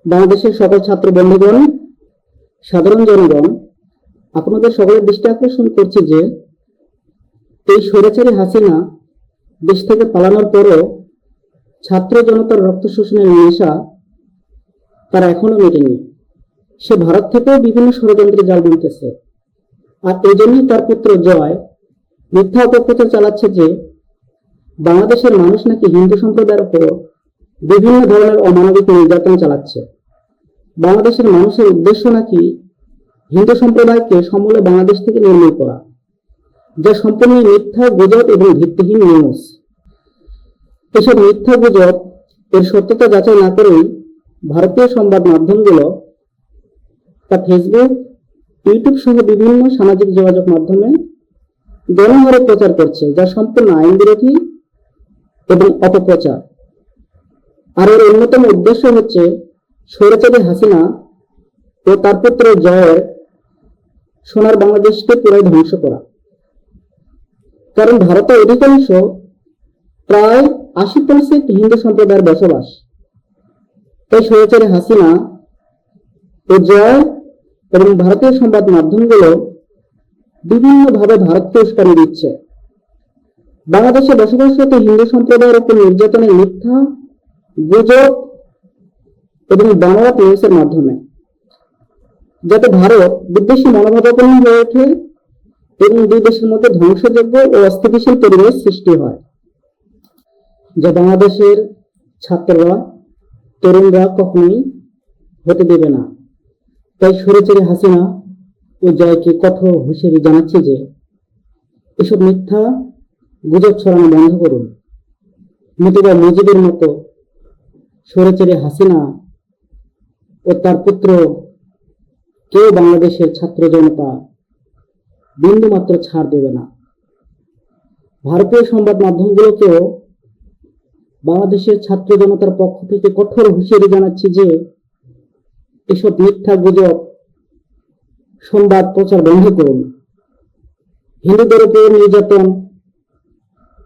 বাংলাদেশের সকল ছাত্র বন্ধুগণ, সাধারণ জনগণ, আপনাদের সকলের দৃষ্টি আকর্ষণ করছি যে এই স্বৈরাচারী হাসিনা দেশ থেকে পালানোর পরও ছাত্র জনতার রক্ত শোষণের নেশা তারা এখনো মেটেনি। সে ভারত থেকেও বিভিন্ন ষড়যন্ত্রের জাল বুনতেছে। আর এই জন্যই তার পুত্র জয় মিথ্যা অপপ্রচার চালাচ্ছে যে বাংলাদেশের মানুষ নাকি হিন্দু সম্প্রদায়ের উপর বিভিন্ন ধরনের অমানবিক নির্যাতন চালাচ্ছে। বাংলাদেশের মানুষের উদ্দেশ্য নাকি হিন্দু সম্প্রদায়কে সমূলে বাংলাদেশ থেকে নির্মূল করা, যা সম্পূর্ণ মিথ্যা, গুজব এবং ভিত্তিহীন নিউজ। এসব মিথ্যা গুজব এর সত্যতা যাচাই না করেই ভারতীয় সংবাদ মাধ্যমগুলো তা ফেসবুক, ইউটিউব সহ বিভিন্ন সামাজিক যোগাযোগ মাধ্যমে গণহারে প্রচার করছে, যা সম্পূর্ণ আইন বিরোধী এবং অপপ্রচার। আর এর অন্যতম উদ্দেশ্য হচ্ছে স্বৈরাচারী হাসিনা ও তার পুত্র জয়ের সোনার বাংলাদেশকে পুরাই ধ্বংস করা। কারণ ভারতের অধিকাংশ প্রায় 80% হিন্দু সম্প্রদায়ের বসবাস। তাই স্বৈরাচারী হাসিনা ও জয় এবং ভারতীয় সংবাদ মাধ্যমগুলো বিভিন্নভাবে ভারতকে উস্কানি দিচ্ছে বাংলাদেশে বসবাসরত হিন্দু সম্প্রদায়ের উপর নির্যাতনের মিথ্যা গুজব এবং বাংলা নিউজের মাধ্যমে, যাতে ভারত বিদ্বেষী মনোভাবাপন্ন হয়ে ওঠে এবং দুই দেশের মধ্যে ধ্বংসযোগ্য ও অস্থিতিশীল পরিবেশ সৃষ্টি হয়, যা বাংলাদেশের ছাত্ররা, তরুণরা কখনোই হতে দেবে না। তাই স্বৈরাচারী হাসিনা ও জয়কে কঠোর হুঁশিয়ারি জানাচ্ছে যে এসব মিথ্যা গুজব ছড়ানো বন্ধ করুন। নতুবা মুজিবের মতো স্বৈরাচারী হাসিনা ও তার পুত্র কেউ বাংলাদেশের ছাত্র জনতা বিন্দু মাত্র ছাড় দেবে না। ভারতীয় সংবাদ মাধ্যমগুলোকেও বাংলাদেশের ছাত্র জনতার পক্ষ থেকে কঠোর হুঁশিয়ারি জানাচ্ছি যে এসব মিথ্যা গুজব সংবাদ প্রচার বন্ধ করুন। হিন্দুদের উপর নির্যাতন,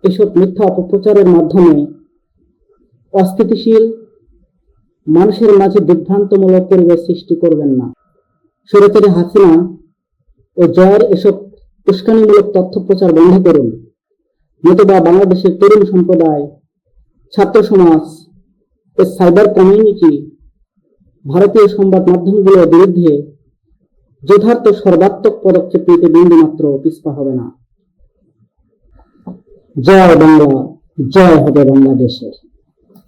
এসব মিথ্যা অপপ্রচারের মাধ্যমে অস্থিতিশীল মানুষের মাঝে বিভ্রান্তমূলক পরিবেশ সৃষ্টি করবেন না। স্বৈরাচারী হাসিনা ও জয়ের এসব উস্কানিমূলক তথ্য প্রচার বন্ধ করুন। নতুবা বাংলাদেশের তরুণ সম্প্রদায়, ছাত্র সমাজ ও সাইবার কমিউনিটি ভারতীয় সংবাদ মাধ্যমগুলোর বিরুদ্ধে যথার্থ সর্বাত্মক পদক্ষেপ নিতে বিন্দুমাত্র পিছপা হবে না। জয় বাংলা, জয় হবে বাংলাদেশের।